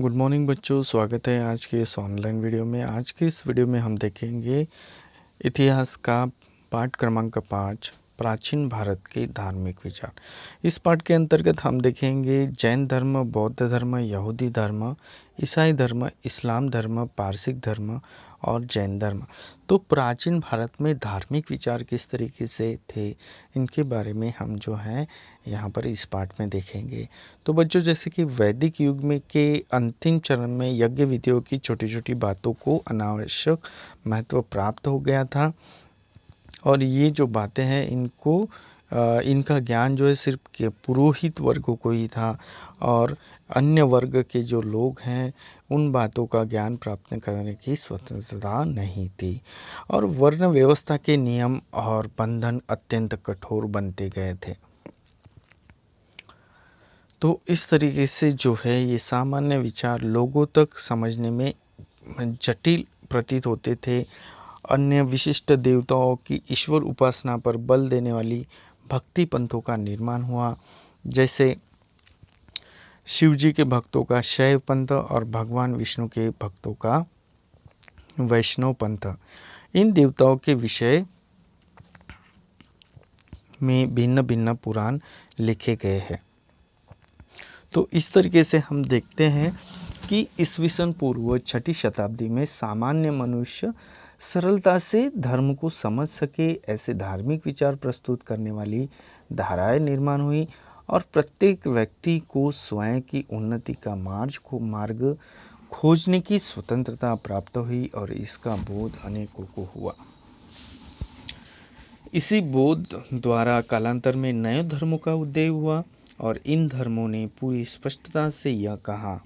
Good morning बच्चों, स्वागत है आज के इस ऑनलाइन वीडियो में। आज के इस वीडियो में हम देखेंगे इतिहास का पाठ क्रमांक 5, प्राचीन भारत के धार्मिक विचार। इस पाठ के अंतर्गत हम देखेंगे जैन धर्म, बौद्ध धर्म, यहूदी धर्म, ईसाई धर्म, इस्लाम धर्म, पारसिक धर्म और जैन धर्म। तो प्राचीन भारत में धार्मिक विचार किस तरीके से थे, इनके बारे में हम जो है यहाँ पर इस पाठ में देखेंगे। तो बच्चों, जैसे कि वैदिक युग में के अंतिम चरण में यज्ञ विधियों की छोटी छोटी बातों को अनावश्यक महत्व प्राप्त हो गया था, और ये जो बातें हैं इनका ज्ञान जो है सिर्फ के पुरोहित वर्गों को ही था, और अन्य वर्ग के जो लोग हैं उन बातों का ज्ञान प्राप्त करने की स्वतंत्रता नहीं थी, और वर्ण व्यवस्था के नियम और बंधन अत्यंत कठोर बनते गए थे। तो इस तरीके से जो है ये सामान्य विचार लोगों तक समझने में जटिल प्रतीत होते थे। अन्य विशिष्ट देवताओं की ईश्वर उपासना पर बल देने वाली भक्ति पंथों का निर्माण हुआ, जैसे शिव जी के भक्तों का शैव पंथ और भगवान विष्णु के भक्तों का वैष्णव पंथ। इन देवताओं के विषय में भिन्न भिन्न पुराण लिखे गए हैं। तो इस तरीके से हम देखते हैं कि ईस्वीसन पूर्व 6ठी शताब्दी में सामान्य मनुष्य सरलता से धर्म को समझ सके, ऐसे धार्मिक विचार प्रस्तुत करने वाली धाराएं निर्माण हुई, और प्रत्येक व्यक्ति को स्वयं की उन्नति का मार्ग खोजने की स्वतंत्रता प्राप्त हुई, और इसका बोध अनेकों को हुआ। इसी बोध द्वारा कालांतर में नए धर्मों का उदय हुआ, और इन धर्मों ने पूरी स्पष्टता से यह कहा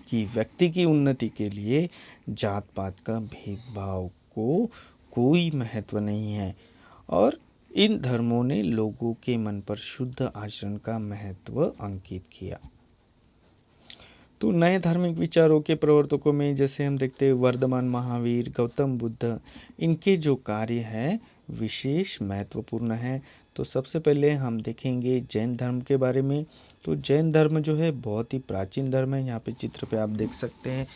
कि व्यक्ति की उन्नति के लिए जात पात का भेदभाव को कोई महत्व नहीं है, और इन धर्मों ने लोगों के मन पर शुद्ध आचरण का महत्व अंकित किया। तो नए धार्मिक विचारों के प्रवर्तकों में जैसे हम देखते हैं वर्धमान महावीर, गौतम बुद्ध, इनके जो कार्य है विशेष महत्वपूर्ण है। तो सबसे पहले हम देखेंगे जैन धर्म के बारे में। तो जैन धर्म जो है बहुत ही प्राचीन धर्म है। यहाँ पे चित्र पे आप देख सकते हैं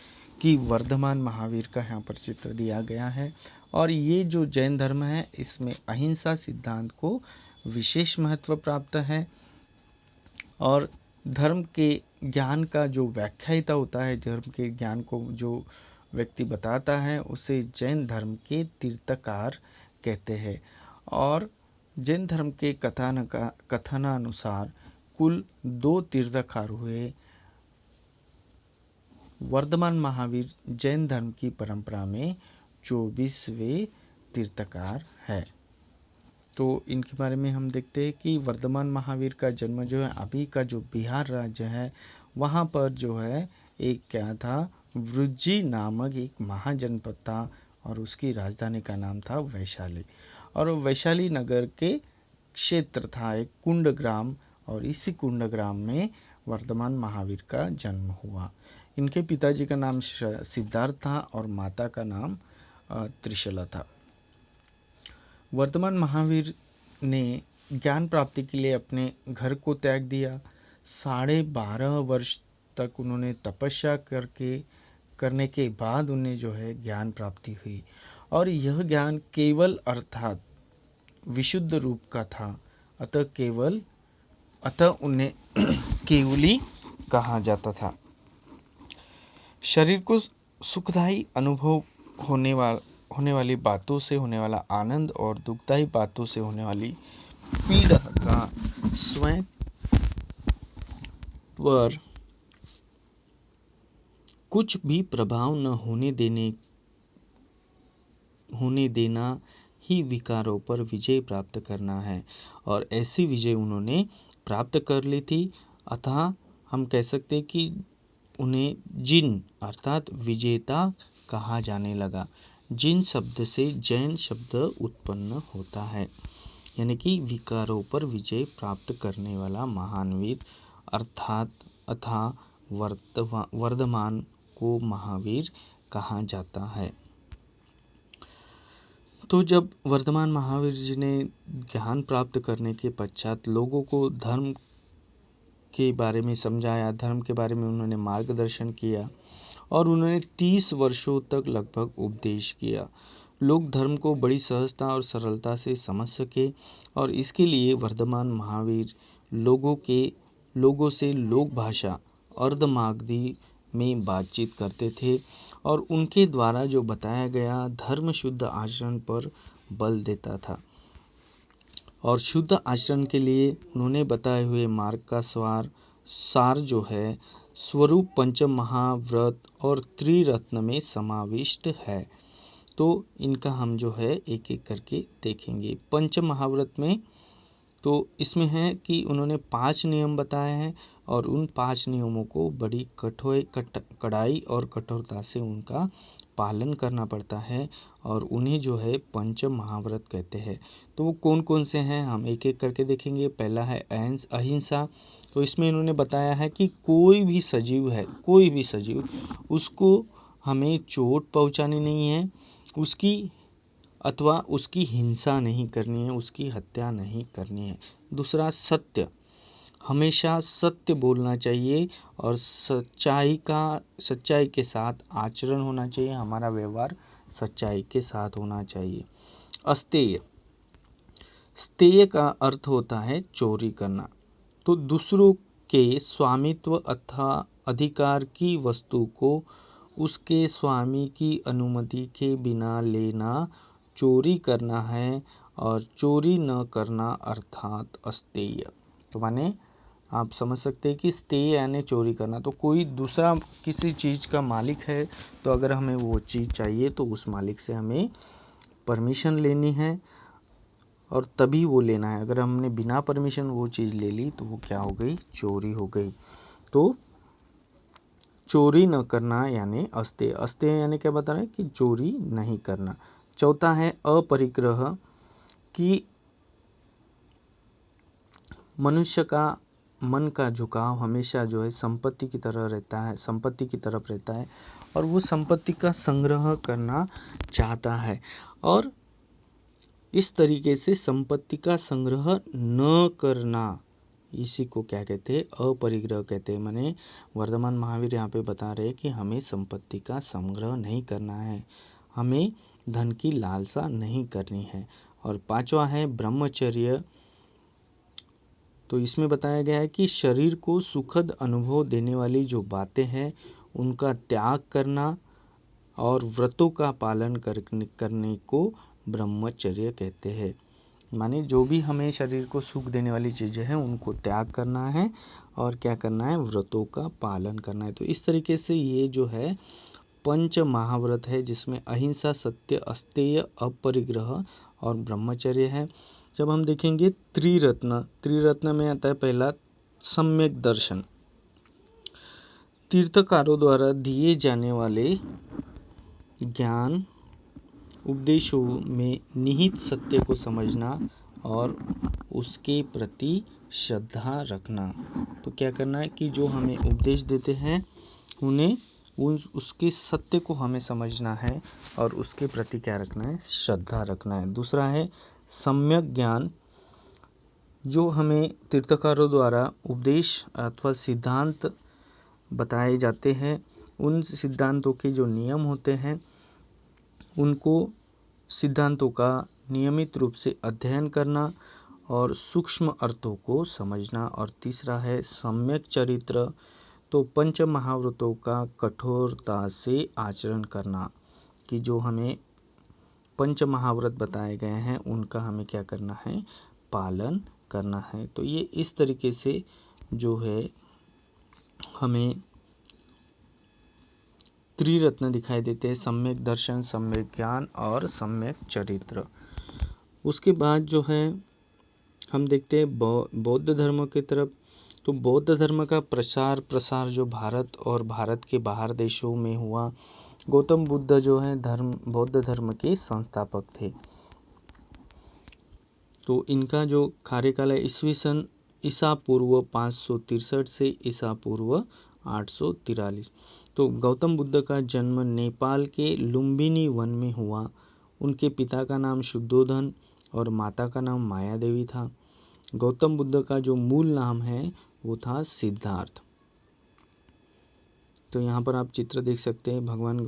कि वर्धमान महावीर का यहाँ पर चित्र दिया गया है, और ये जो जैन धर्म है इसमें अहिंसा सिद्धांत को विशेष महत्व प्राप्त है, और धर्म के ज्ञान का जो व्याख्याता होता है, धर्म के ज्ञान को जो व्यक्ति बताता है उसे जैन धर्म के तीर्थकार कहते हैं। और जैन धर्म के कथनानुसार कुल 2 तीर्थकार हुए। वर्धमान महावीर जैन धर्म की परंपरा में 24वें तीर्थकार है। तो इनके बारे में हम देखते हैं कि वर्धमान महावीर का जन्म जो है अभी का जो बिहार राज्य है वहाँ पर जो है एक क्या था, वृज्जी नामक एक महाजनपद था, और उसकी राजधानी का नाम था वैशाली, और वैशाली नगर के क्षेत्र था एक कुंड ग्राम, और इसी कुंड ग्राम में वर्धमान महावीर का जन्म हुआ। इनके पिताजी का नाम सिद्धार्थ था और माता का नाम त्रिशला था। वर्धमान महावीर ने ज्ञान प्राप्ति के लिए अपने घर को त्याग दिया। 12.5 वर्ष तक उन्होंने तपस्या करने के बाद उन्हें जो है ज्ञान प्राप्ति हुई, और यह ज्ञान केवल अर्थात विशुद्ध रूप का था, अतः उन्हें केवली कहा जाता था। शरीर को सुखदायी अनुभव होने वाली बातों से होने वाला आनंद और दुखदायी बातों से होने वाली पीड़ा का स्वयं पर कुछ भी प्रभाव न होने देना ही विकारों पर विजय प्राप्त करना है, और ऐसी विजय उन्होंने प्राप्त कर ली थी। अतः हम कह सकते हैं कि उन्हें जिन अर्थात विजेता कहा जाने लगा। जिन शब्द से जैन शब्द उत्पन्न होता है, यानी कि विकारों पर विजय प्राप्त करने वाला महान वीर, अतः वर्धमान को महावीर कहा जाता है। तो जब वर्धमान महावीर जी ने ज्ञान प्राप्त करने के पश्चात लोगों को धर्म के बारे में समझाया, धर्म के बारे में उन्होंने मार्गदर्शन किया और उन्होंने 30 वर्षों तक लगभग उपदेश किया। लोग धर्म को बड़ी सहजता और सरलता से समझ सके और इसके लिए वर्धमान महावीर लोगों से लोक भाषा अर्धमागधी में बातचीत करते थे और उनके द्वारा जो बताया गया धर्म शुद्ध आचरण पर बल देता था और शुद्ध आचरण के लिए उन्होंने बताए हुए मार्ग का सार जो है स्वरूप पंच महाव्रत और त्रिरत्न में समाविष्ट है। तो इनका हम जो है एक एक करके देखेंगे। पंच महाव्रत में तो इसमें है कि उन्होंने 5 नियम बताए हैं और उन 5 नियमों को बड़ी कड़ाई और कठोरता से उनका पालन करना पड़ता है और उन्हें जो है पंच महाव्रत कहते हैं। तो वो कौन कौन से हैं हम एक एक करके देखेंगे। पहला है अहिंसा। तो इसमें इन्होंने बताया है कि कोई भी सजीव उसको हमें चोट पहुंचानी नहीं है, उसकी हिंसा नहीं करनी है, उसकी हत्या नहीं करनी है। दूसरा सत्य, हमेशा सत्य बोलना चाहिए और सच्चाई के साथ आचरण होना चाहिए, हमारा व्यवहार सच्चाई के साथ होना चाहिए। स्तेय का अर्थ होता है चोरी करना। तो दूसरों के स्वामित्व अथवा अधिकार की वस्तु को उसके स्वामी की अनुमति के बिना लेना चोरी करना है और चोरी न करना अर्थात अस्तेय। तो माने आप समझ सकते हैं कि स्तेय यानी चोरी करना। तो कोई दूसरा किसी चीज़ का मालिक है तो अगर हमें वो चीज़ चाहिए तो उस मालिक से हमें परमिशन लेनी है और तभी वो लेना है। अगर हमने बिना परमिशन वो चीज़ ले ली तो वो क्या हो गई, चोरी हो गई। तो चोरी न करना यानी अस्तेय यानी क्या बता रहे हैं कि चोरी नहीं करना। चौथा है अपरिग्रह, कि मनुष्य का मन का झुकाव हमेशा जो है संपत्ति की तरफ रहता है और वो संपत्ति का संग्रह करना चाहता है और इस तरीके से संपत्ति का संग्रह न करना, इसी को क्या कहते हैं, अपरिग्रह कहते हैं। माने वर्धमान महावीर यहाँ पे बता रहे हैं कि हमें संपत्ति का संग्रह नहीं करना है, हमें धन की लालसा नहीं करनी है। और पांचवा है ब्रह्मचर्य। तो इसमें बताया गया है कि शरीर को सुखद अनुभव देने वाली जो बातें हैं उनका त्याग करना और व्रतों का पालन करने को ब्रह्मचर्य कहते हैं। माने जो भी हमें शरीर को सुख देने वाली चीज़ें हैं उनको त्याग करना है और क्या करना है, व्रतों का पालन करना है। तो इस तरीके से ये जो है पंच महाव्रत है जिसमें अहिंसा, सत्य, अस्तेय, अपरिग्रह और ब्रह्मचर्य है। जब हम देखेंगे त्रिरत्न में आता है पहला सम्यक दर्शन। तीर्थकारों द्वारा दिए जाने वाले ज्ञान उपदेशों में निहित सत्य को समझना और उसके प्रति श्रद्धा रखना। तो क्या करना है कि जो हमें उपदेश देते हैं उन्हें उसके सत्य को हमें समझना है और उसके प्रति क्या रखना है, श्रद्धा रखना है। दूसरा है सम्यक ज्ञान, जो हमें तीर्थकारों द्वारा उपदेश अथवा सिद्धांत बताए जाते हैं उन सिद्धांतों के जो नियम होते हैं उनको सिद्धांतों का नियमित रूप से अध्ययन करना और सूक्ष्म अर्थों को समझना। और तीसरा है सम्यक चरित्र। तो पंच महाव्रतों का कठोरता से आचरण करना, कि जो हमें पंच महाव्रत बताए गए हैं उनका हमें क्या करना है, पालन करना है। तो ये इस तरीके से जो है हमें त्रिरत्न दिखाई देते हैं, सम्यक दर्शन, सम्यक ज्ञान और सम्यक चरित्र। उसके बाद जो है हम देखते हैं बौद्ध धर्म की तरफ। तो बौद्ध धर्म का प्रसार जो भारत और भारत के बाहर देशों में हुआ। गौतम बुद्ध जो है बौद्ध धर्म के संस्थापक थे। तो इनका जो कार्यकाल है ईसा पूर्व 563 से ईसा पूर्व 843। तो गौतम बुद्ध का जन्म नेपाल के लुम्बिनी वन में हुआ। उनके पिता का नाम शुद्धोधन और माता का नाम माया देवी था। गौतम बुद्ध का जो मूल नाम है वो था सिद्धार्थ। तो यहाँ पर आप चित्र देख सकते हैं भगवान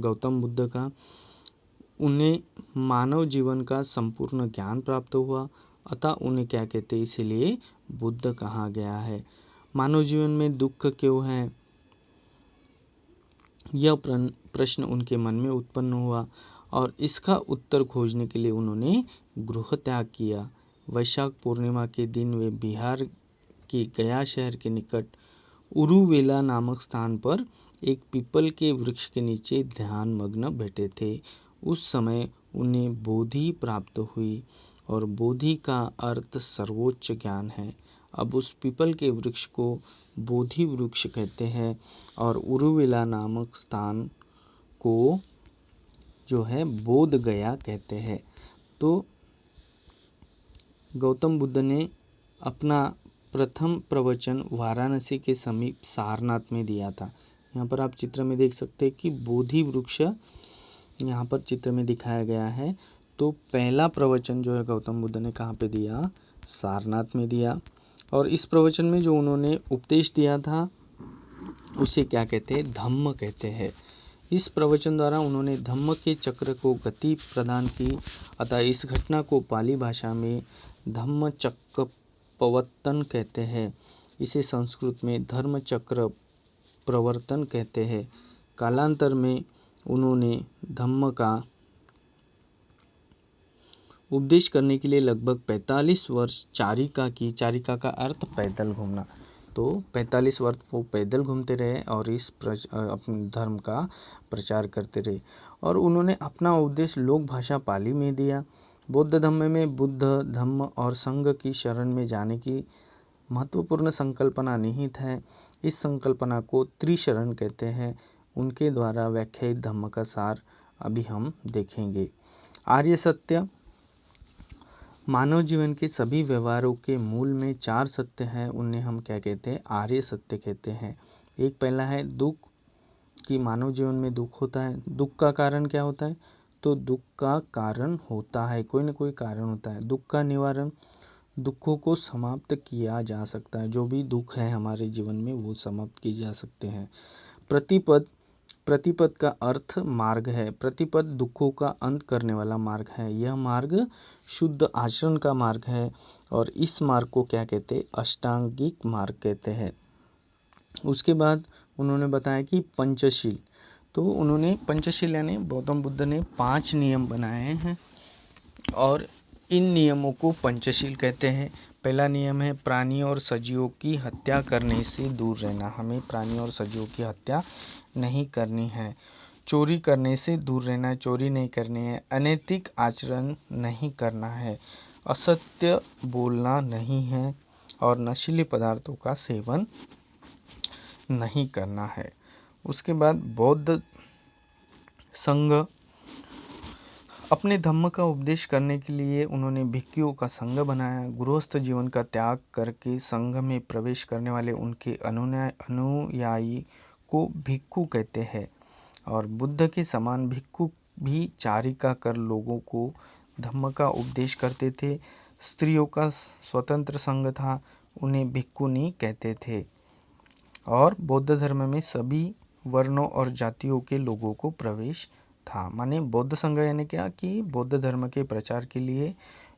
गौतम बुद्ध का। उन्हें मानव जीवन का संपूर्ण ज्ञान प्राप्त हुआ, अतः उन्हें क्या कहते हैं, इसीलिए बुद्ध कहा गया है। मानव जीवन में दुख क्यों है, यह प्रश्न उनके मन में उत्पन्न हुआ और इसका उत्तर खोजने के लिए उन्होंने गृह त्याग किया। वैशाख पूर्णिमा के दिन वे बिहार के गया शहर के निकट उरुवेला नामक स्थान पर एक पीपल के वृक्ष के नीचे ध्यान मग्न बैठे थे। उस समय उन्हें बोधि प्राप्त हुई और बोधि का अर्थ सर्वोच्च ज्ञान है। अब उस पीपल के वृक्ष को बोधि वृक्ष कहते हैं और उरुवेला नामक स्थान को जो है बोध गया कहते हैं। तो गौतम बुद्ध ने अपना प्रथम प्रवचन वाराणसी के समीप सारनाथ में दिया था। यहाँ पर आप चित्र में देख सकते हैं कि बोधि वृक्ष यहाँ पर चित्र में दिखाया गया है। तो पहला प्रवचन जो है गौतम बुद्ध ने कहाँ पे दिया, सारनाथ में दिया। और इस प्रवचन में जो उन्होंने उपदेश दिया था उसे क्या कहते हैं, धम्म कहते हैं। इस प्रवचन द्वारा उन्होंने धम्म के चक्र को गति प्रदान की। अतः इस घटना को पाली भाषा में धम्म चक्र प्रवर्तन कहते हैं। इसे संस्कृत में धर्म चक्र प्रवर्तन कहते हैं। कालांतर में उन्होंने धम्म का उपदेश करने के लिए लगभग 45 वर्ष चारिका की। चारिका का अर्थ पैदल घूमना। तो 45 वर्ष वो पैदल घूमते रहे और इस अपने धर्म का प्रचार करते रहे और उन्होंने अपना उपदेश लोक भाषा पाली में दिया। बौद्ध धर्म में बुद्ध, धम्म और संघ की शरण में जाने की महत्वपूर्ण संकल्पना निहित है। इस संकल्पना को त्रिशरण कहते हैं। उनके द्वारा व्याख्यायित धम्म का सार अभी हम देखेंगे। आर्य सत्य। मानव जीवन के सभी व्यवहारों के मूल में 4 सत्य हैं, उन्हें हम क्या कहते हैं, आर्य सत्य कहते हैं। एक पहला है दुख, कि मानव जीवन में दुख होता है। दुख का कारण क्या होता है, तो दुख का कारण होता है, कोई न कोई कारण होता है। दुख का निवारण, दुखों को समाप्त किया जा सकता है। जो भी दुख है हमारे जीवन में वो समाप्त किए जा सकते हैं। प्रतिपद, प्रतिपद का अर्थ मार्ग है। प्रतिपद दुखों का अंत करने वाला मार्ग है। यह मार्ग शुद्ध आचरण का मार्ग है और इस मार्ग को क्या कहते हैं, अष्टांगिक मार्ग कहते हैं। उसके बाद उन्होंने बताया कि पंचशील। तो उन्होंने पंचशील यानी गौतम बुद्ध ने 5 नियम बनाए हैं और इन नियमों को पंचशील कहते हैं। पहला नियम है प्राणी और सजीवों की हत्या करने से दूर रहना। हमें प्राणी और सजीवों की हत्या नहीं करनी है। चोरी करने से दूर रहना है, चोरी नहीं करनी है। अनैतिक आचरण नहीं करना है। असत्य बोलना नहीं है और नशीले पदार्थों का सेवन नहीं करना है। उसके बाद बौद्ध संघ। अपने धम्म का उपदेश करने के लिए उन्होंने भिक्षुओं का संघ बनाया। गृहस्थ जीवन का त्याग करके संघ में प्रवेश करने वाले उनके अनुयायी को भिक्षु कहते हैं और बुद्ध के समान भिक्षु भी चारिका कर लोगों को धम्म का उपदेश करते थे। स्त्रियों का स्वतंत्र संघ था, उन्हें भिक्षुनी कहते थे। और बौद्ध धर्म में सभी वर्णों और जातियों के लोगों को प्रवेश था। माने बौद्ध संघ यानी क्या, कि बौद्ध धर्म के प्रचार के लिए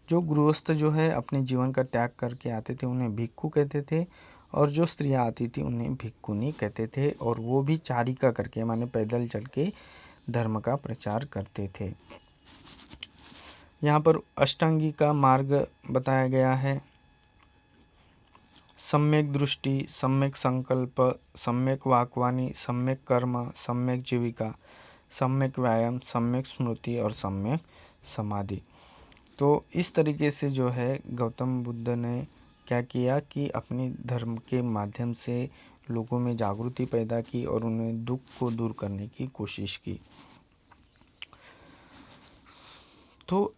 जो गृहस्थ जो है अपने जीवन का त्याग करके आते थे उन्हें भिक्षु कहते थे और जो स्त्रियां आती थी उन्हें भिक्षुनी कहते थे और वो भी चारिका करके माने पैदल चल के धर्म का प्रचार करते थे। यहाँ पर अष्टांगी का मार्ग बताया गया है। सम्यक दृष्टि, सम्यक संकल्प, सम्यक वाक्वाणी, सम्यक कर्म, सम्यक जीविका, सम्यक व्यायाम, सम्यक स्मृति और सम्यक समाधि। तो इस तरीके से जो है गौतम बुद्ध ने क्या किया कि अपने धर्म के माध्यम से लोगों में जागृति पैदा की और उन्हें दुख को दूर करने की कोशिश की। तो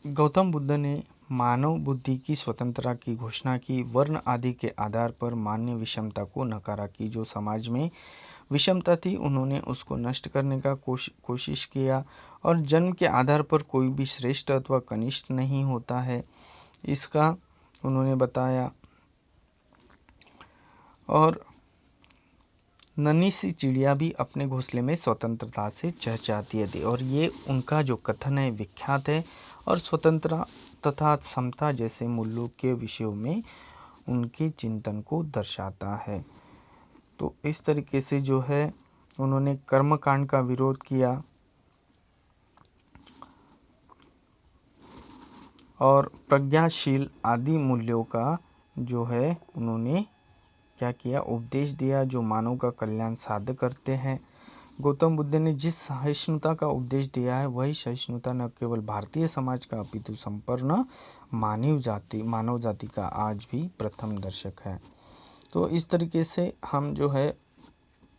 गौतम बुद्ध ने मानव बुद्धि की स्वतंत्रता की घोषणा की। वर्ण आदि के आधार पर मान्य विषमता को नकारा की। जो समाज में विषमता थी उन्होंने उसको नष्ट करने का कोशिश किया और जन्म के आधार पर कोई भी श्रेष्ठ अथवा कनिष्ठ नहीं होता है, इसका उन्होंने बताया। और नन्ही सी चिड़िया भी अपने घोंसले में स्वतंत्रता से चहचहाती है। और ये उनका जो कथन है विख्यात है और स्वतंत्रता तथा समता जैसे मूल्यों के विषयों में उनके चिंतन को दर्शाता है। तो इस तरीके से जो है उन्होंने कर्मकांड का विरोध किया और प्रज्ञाशील आदि मूल्यों का जो है उन्होंने क्या किया, उपदेश दिया, जो मानव का कल्याण साध्य करते हैं। गौतम बुद्ध ने जिस सहिष्णुता का उपदेश दिया है वही सहिष्णुता न केवल भारतीय समाज का अपितु संपूर्ण मानव जाति का आज भी प्रथम दर्शक है। तो इस तरीके से हम जो है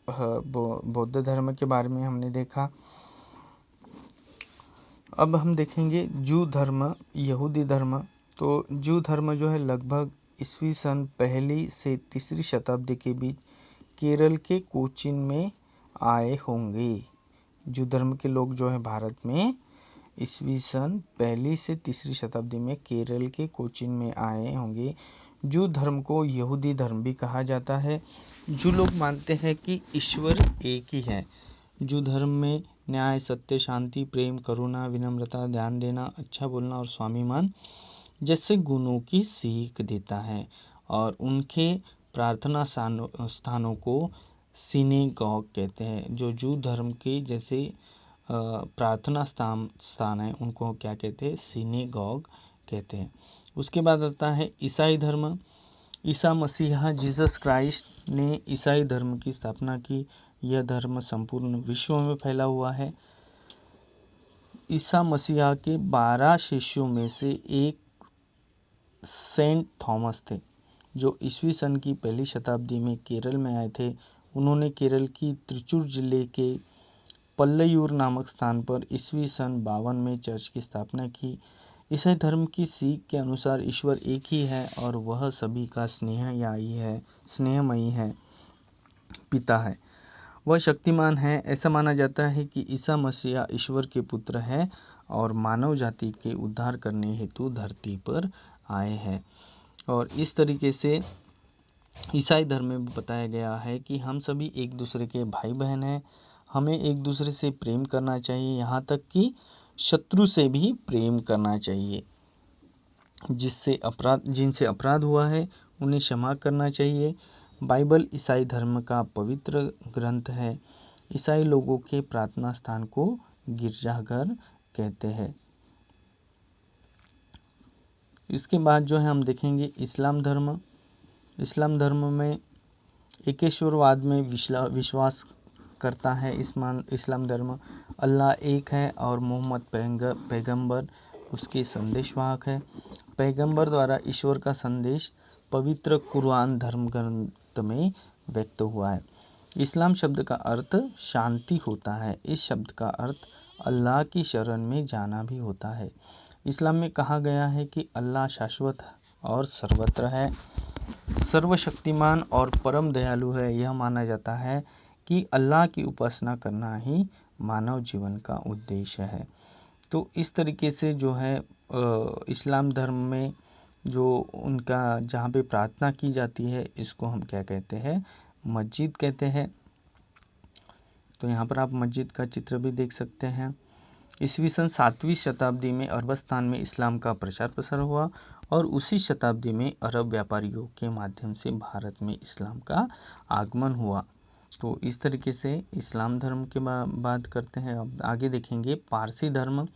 बौद्ध धर्म के बारे में हमने देखा। अब हम देखेंगे जू धर्म, यहूदी धर्म। तो जू धर्म जो है लगभग ईस्वी सन पहली से तीसरी शताब्दी के बीच केरल के कोचीन में आए होंगे। जू धर्म के लोग जो है भारत में ईस्वी सन पहली से तीसरी शताब्दी में केरल के कोचीन में आए होंगे। जू धर्म को यहूदी धर्म भी कहा जाता है। जू लोग मानते हैं कि ईश्वर एक ही है। जू धर्म में न्याय, सत्य, शांति, प्रेम, करुणा, विनम्रता, ध्यान देना, अच्छा बोलना और स्वाभिमान जैसे गुणों की सीख देता है। और उनके प्रार्थना स्थानों को सिनेगॉग कहते हैं। जो जू धर्म के जैसे प्रार्थना स्थान है उनको क्या कहते हैं, सिनेगॉग कहते हैं। उसके बाद आता है ईसाई धर्म। ईसा मसीहा जीसस क्राइस्ट ने ईसाई धर्म की स्थापना की। यह धर्म संपूर्ण विश्व में फैला हुआ है। ईसा मसीहा के 12 शिष्यों में से एक सेंट थॉमस थे, जो ईस्वी सन की पहली शताब्दी में केरल में आए थे। उन्होंने केरल की त्रिचूर जिले के पल्लयूर नामक स्थान पर ईस्वी सन 52 में चर्च की स्थापना की। ईसाई धर्म की सीख के अनुसार ईश्वर एक ही है और वह सभी का स्नेहमयी है, पिता है। वह शक्तिमान है। ऐसा माना जाता है कि ईसा मसीहा ईश्वर के पुत्र है और मानव जाति के उद्धार करने हेतु धरती पर आए हैं। और इस तरीके से ईसाई धर्म में बताया गया है कि हम सभी एक दूसरे के भाई बहन हैं। हमें एक दूसरे से प्रेम करना चाहिए, यहाँ तक कि शत्रु से भी प्रेम करना चाहिए। जिनसे अपराध हुआ है उन्हें क्षमा करना चाहिए। बाइबल ईसाई धर्म का पवित्र ग्रंथ है। ईसाई लोगों के प्रार्थना स्थान को गिरजाघर कहते हैं। इसके बाद जो है हम देखेंगे इस्लाम धर्म। इस्लाम धर्म में एकेश्वरवाद में विश्वास करता है। इस्लाम धर्म अल्लाह एक है और मोहम्मद पैगंबर उसके संदेशवाहक है। पैगंबर द्वारा ईश्वर का संदेश पवित्र कुरान धर्म ग्रंथ में व्यक्त हुआ है। इस्लाम शब्द का अर्थ शांति होता है। इस शब्द का अर्थ अल्लाह की शरण में जाना भी होता है। इस्लाम में कहा गया है कि अल्लाह शाश्वत और सर्वत्र है, सर्वशक्तिमान और परम दयालु है। यह माना जाता है कि अल्लाह की उपासना करना ही मानव जीवन का उद्देश्य है। तो इस तरीके से जो है इस्लाम धर्म में जो उनका जहाँ पे प्रार्थना की जाती है इसको हम क्या कहते हैं, मस्जिद कहते हैं। तो यहाँ पर आप मस्जिद का चित्र भी देख सकते हैं। ईस्वी सन 7वीं शताब्दी में अरबस्तान में इस्लाम का प्रचार प्रसार हुआ और उसी शताब्दी में अरब व्यापारियों के माध्यम से भारत में इस्लाम का आगमन हुआ। तो इस तरीके से इस्लाम धर्म के बात करते हैं। अब आगे देखेंगे पारसी धर्म।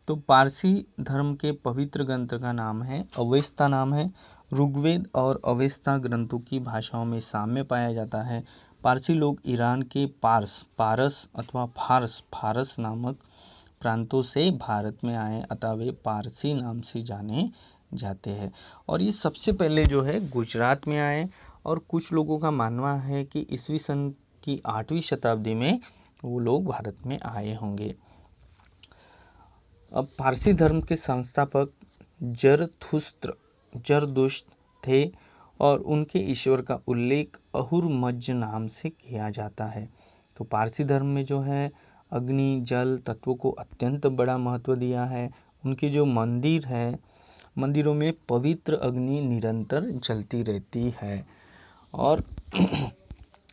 तो पारसी धर्म के पवित्र ग्रंथ का नाम है अवेस्ता नाम है। ऋग्वेद और अवेस्ता ग्रंथों की भाषाओं में साम्य पाया जाता है। पारसी लोग ईरान के पारस अथवा फारस नामक प्रांतों से भारत में आए, अतः वे पारसी नाम से जाने जाते हैं। और ये सबसे पहले जो है गुजरात में आए और कुछ लोगों का मानना है कि ईस्वी सन की 8वीं शताब्दी में वो लोग भारत में आए होंगे। अब पारसी धर्म के संस्थापक जरदुश्त थे और उनके ईश्वर का उल्लेख अहुरमज़्द नाम से किया जाता है। तो पारसी धर्म में जो है अग्नि जल तत्वों को अत्यंत बड़ा महत्व दिया है। उनके जो मंदिर है, मंदिरों में पवित्र अग्नि निरंतर जलती रहती है। और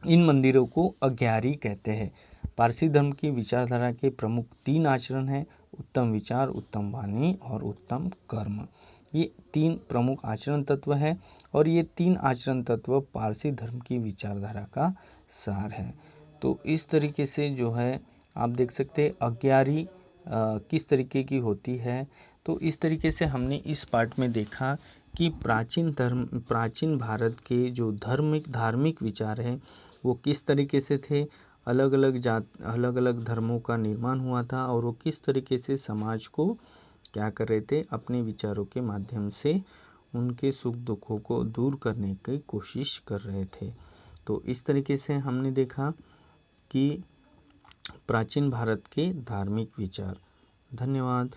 इन मंदिरों को अग्यारी कहते हैं। पारसी धर्म की विचारधारा के प्रमुख 3 आचरण हैं: उत्तम विचार, उत्तम वाणी और उत्तम कर्म। ये 3 प्रमुख आचरण तत्व हैं और ये 3 आचरण तत्व पारसी धर्म की विचारधारा का सार है। तो इस तरीके से जो है आप देख सकते हैं अग्यारी किस तरीके की होती है। तो इस तरीके से हमने इस पार्ट में देखा कि प्राचीन भारत के जो धार्मिक विचार हैं वो किस तरीके से थे, अलग अलग धर्मों का निर्माण हुआ था और वो किस तरीके से समाज को क्या कर रहे थे, अपने विचारों के माध्यम से उनके सुख दुखों को दूर करने की कोशिश कर रहे थे। तो इस तरीके से हमने देखा कि प्राचीन भारत के धार्मिक विचार। धन्यवाद।